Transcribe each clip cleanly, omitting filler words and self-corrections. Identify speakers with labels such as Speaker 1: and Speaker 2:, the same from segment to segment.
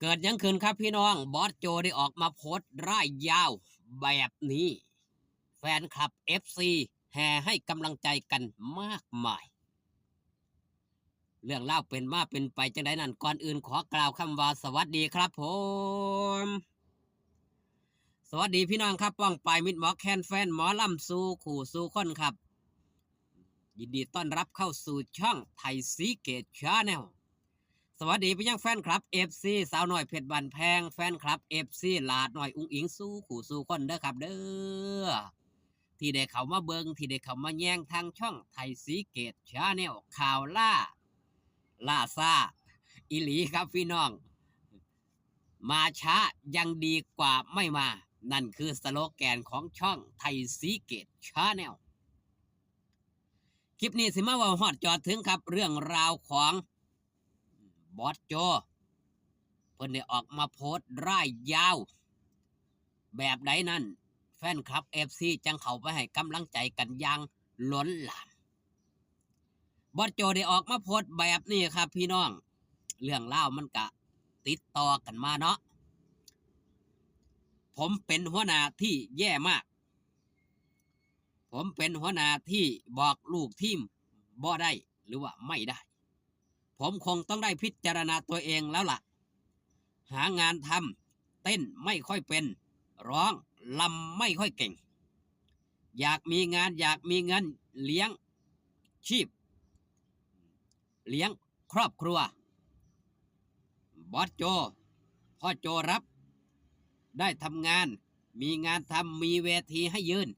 Speaker 1: เกิดยังขึ้นครับพี่น้องบอสโจได้ออกมาโพสต์ร่ายยาวแบบนี้แฟนคลับ FC แห่ให้กำลังใจกันมากมายเรื่องเล่าเป็นมาเป็นไปจังไดนั้นก่อนอื่นขอกล่าวคำว่าสวัสดีครับผมสวัสดีพี่น้องครับป้องปายมิตรหมอแคนแฟนหมอลำสู่ขู่สู่คนครับยินดีต้อนรับเข้าสู่ช่องไทยซีเกตชาแนล สวัสดีไปยังแฟนคลับเอฟซีสาวน้อยเพชรบันแพงแฟนคลับเอฟซีลาดน้อยอุ้งอิงสู้ขู่สู้คนเด้อครับเด้อที่ได้เขามาเบิงที่ได้เขามาแย่งทางช่องไทยสีเกตชาแนลข่าวล่าซาอิหลีครับพี่น้องมาช้ายังดีกว่าไม่มานั่นคือสโลแกนของช่องไทยสีเกตชาแนลคลิปนี้สิมาว่าฮอดจอดถึงครับเรื่องราวของบอสโจเพิ่นได้ออกมาโพสต์ร่ายยาวแบบใดนั้นแฟนคลับ FC จังเข้าไปให้กำลังใจกันอย่างล้นหลามบอสโจได้ออกมาโพสต์แบบนี้ครับพี่น้องเรื่องเล่ามันกะติดต่อกันมาเนาะผมเป็นหัวหน้าที่แย่มากผมเป็นหัวหน้าที่บอกลูกทีมบ่ได้หรือว่าไม่ได้ผมคงต้องได้พิจารณาตัวเองแล้วล่ะหางานทำเต้นไม่ค่อยเป็นร้องลำไม่ค่อยเก่งอยากมีงานอยากมีเงินเลี้ยงชีพเลี้ยงครอบครัวบอสโจพ่อโจรับได้ทำงานมีงานทำมีเวทีให้ยืน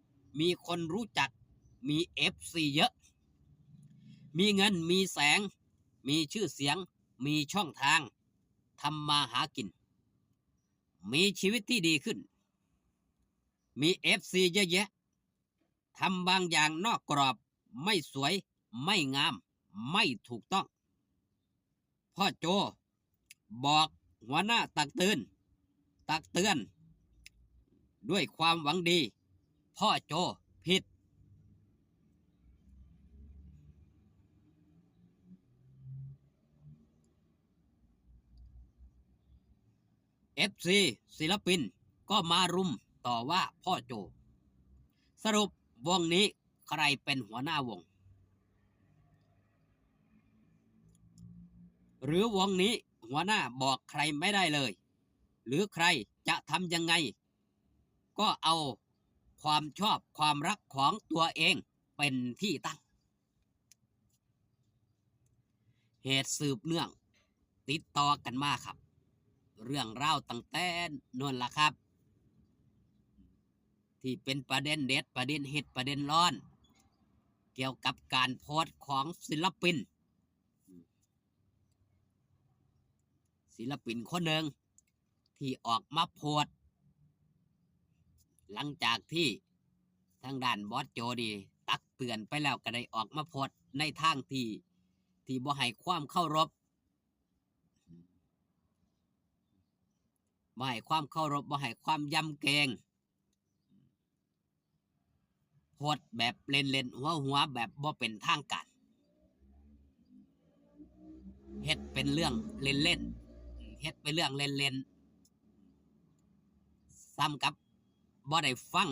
Speaker 1: มีคนรู้จักมีFCเยอะมีเงินมีแสงมีชื่อเสียงมีช่องทางทำมาหากินมีชีวิตที่ดีขึ้นมีFCเยอะแยะทำบางอย่างนอกกรอบไม่สวยไม่งามไม่ถูกต้องพ่อโจบอกหัวหน้าตักเตือนด้วยความหวังดีพ่อโจผิด FC ศิลปินก็มารุมต่อว่าพ่อโจสรุปวงนี้ใครเป็นหัวหน้าวงหรือวงนี้หัวหน้าบอกใครไม่ได้เลยหรือใครจะทำยังไงก็เอาความชอบความรักของตัวเองเป็นที่ตั้งเหตุสืบเนื่องติดต่อกันมาครับเรื่องราวตั้งแต่นนล่ะครับที่เป็นประเด็นเด็ดประเด็นเห็ดประเด็นร้อนเกี่ยวกับการโพสต์ของศิลปินคนหนึ่งที่ออกมาโพสต์หลังจากที่ทางด้านบอสโจดีตักเตือนไปแล้วก็ได้ออกมาโพสต์ในทางที่บ่ให้ความเคารพบ่ให้ความเคารพบ่ให้ความยำเกรงโพสต์แบบเล่นๆหัวแบบบ่เป็นทางการเฮ็ดเป็นเรื่องเล่นๆเฮ็ดเป็นเรื่องเล่นๆซ้ำกับบ่ได้ฟัง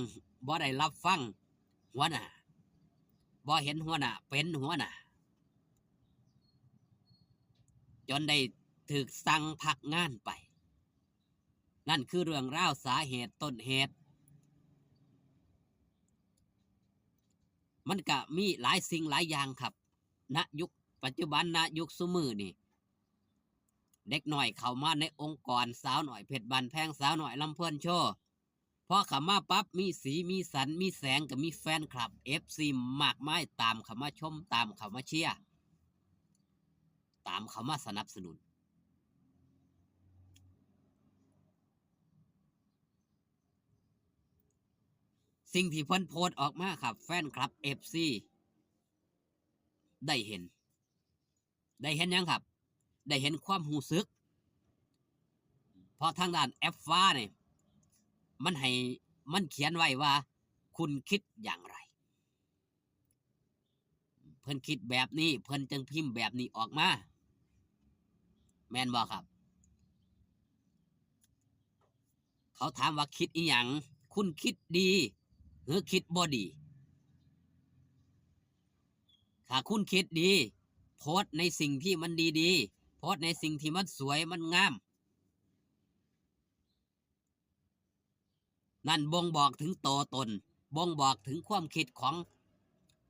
Speaker 1: บ่ได้รับฟังหัวหน้าบ่เห็นหัวหน้าเป็นหัวหน้าจนได้ถูกสั่งพักงานไปนั่นคือเรื่องราวสาเหตุต้นเหตุมันก็มีหลายสิ่งหลายอย่างครับณยุคปัจจุบันณยุคซุมือนี่เด็กหน่อยเข้ามาในองค์กรสาวหน่อยเพชรบันแพงสาวหน่อยลำเพิ่นโชว์พอเข้ามาปั๊บมีสีมีสันมีแสงกับมีแฟนคลับ FC มากมายตามเข้ามาชมตามเข้ามาเชียร์ตามเข้ามาสนับสนุนสิ่งที่เพิ่นโพสต์ออกมาครับแฟนคลับ FC ได้เห็นยังครับได้เห็นความหูซึกเพราะทางด้านแอปฟ้าเนี่ยมันให้มันเขียนไว้ว่าคุณคิดอย่างไรเพิ่นคิดแบบนี้เพิ่นจึงพิมพ์แบบนี้ออกมาแม่นบ่ครับ เขาถามว่าคิดอีหยังคุณคิดดีหรือคิดบ่ดีถ้าคุณคิดดีโพสต์ในสิ่งที่มันดีๆโพสต์ในสิ่งที่มันสวยมันงามนั่นบ่งบอกถึงตัวตนบ่งบอกถึงความคิดของ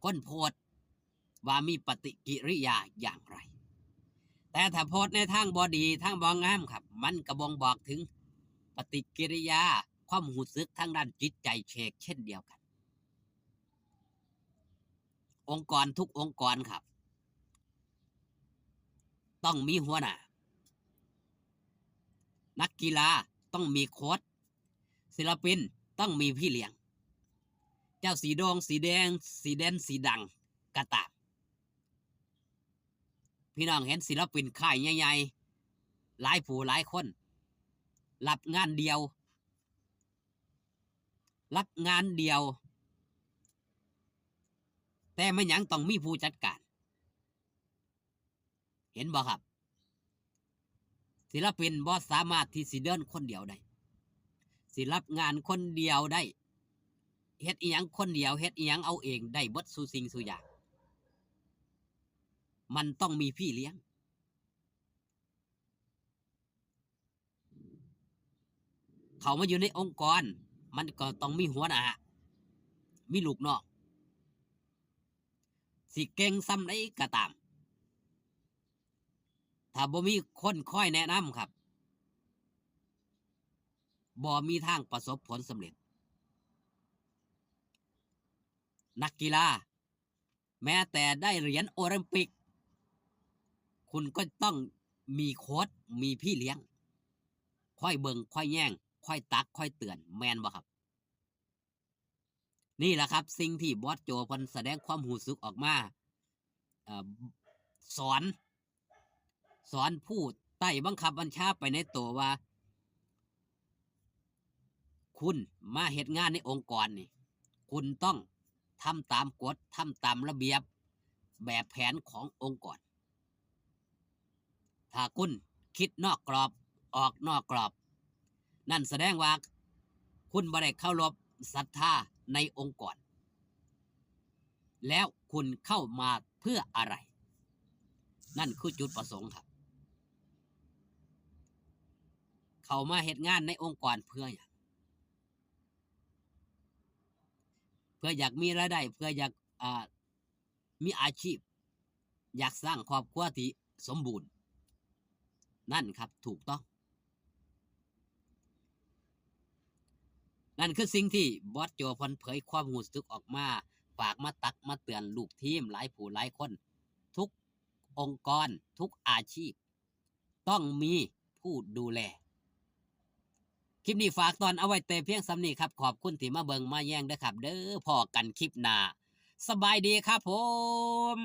Speaker 1: คนโพสต์ว่ามีปฏิกิริยาอย่างไรแต่ถ้าโพสต์ในทางบ่ดีทางบ่งามครับมันก็บ่งบอกถึงปฏิกิริยาความรู้สึกทางด้านจิตใจเช่นเดียวกันองค์กรทุกองค์กรครับต้องมีหัวหน้านักกีฬาต้องมีโค้ชศิลปินต้องมีพี่เลี้ยงเจ้าสีดงสีแดงสีแดนสีดังกระตามพี่น้องเห็นศิลปินค่ายใหญ่ๆหลายผู้หลายคนรับงานเดียวแต่ไม่ยังต้องมีผู้จัดการเห็นบ่ครับศิลปินบ่สามารถที่สิเดินคนเดียวได้สิรับงานคนเดียวได้เฮ็ดอีหยังคนเดียวเฮ็ดอีหยังเอาเองได้เบิดสู่สิ่งสู่อย่างมันต้องมีพี่เลี้ยงเขามาอยู่ในองค์กรมันก็ต้องมีหัวหน้ามีลูกน้องสิเก่งซ้ำใดก็ตามถ้าบ่มีคนคอยแนะนำครับบ่มีทางประสบผลสำเร็จนักกีฬาแม้แต่ได้เหรียญโอลิมปิกคุณก็ต้องมีโค้ชมีพี่เลี้ยงค่อยเบิ่งค่อยแย่งค่อยตักค่อยเตือนแม่นบ่ครับนี่แหละครับสิ่งที่บอสโจเพิ่นแสดงความรู้สึกออกมาเอ่อสอนผู้ใต้บังคับบัญชาไปในตัวว่าคุณมาเฮ็ดงานในองค์กรนี่คุณต้องทำตามกฎทำตามระเบียบแบบแผนขององค์กรถ้าคุณคิดนอกกรอบออกนอกกรอบนั่นแสดงว่าคุณบ่ได้เคารพศรัทธาในองค์กรแล้วคุณเข้ามาเพื่ออะไรนั่นคือจุดประสงค์ครับเข้ามาเฮ็ดงานในองค์กรเพื่ออย่างเพื่ออยากมีรายได้เพื่ออยากมีอาชีพอยากสร้างครอบครัวที่สมบูรณ์นั่นครับถูกต้องนั่นคือสิ่งที่บอสโจเพิ่นเผยความรู้สึกออกมาฝากมาตักมาเตือนลูกทีมหลายผู้หลายคนทุกองค์กรทุกอาชีพต้องมีผู้ดูแลคลิปนี้ฝากตอนเอาไว้แต่เพียงสำนี้ครับขอบคุณที่มาเบิงมาแย่งเด้อครับเด้อพอกันคลิปหน้าสบายดีครับผม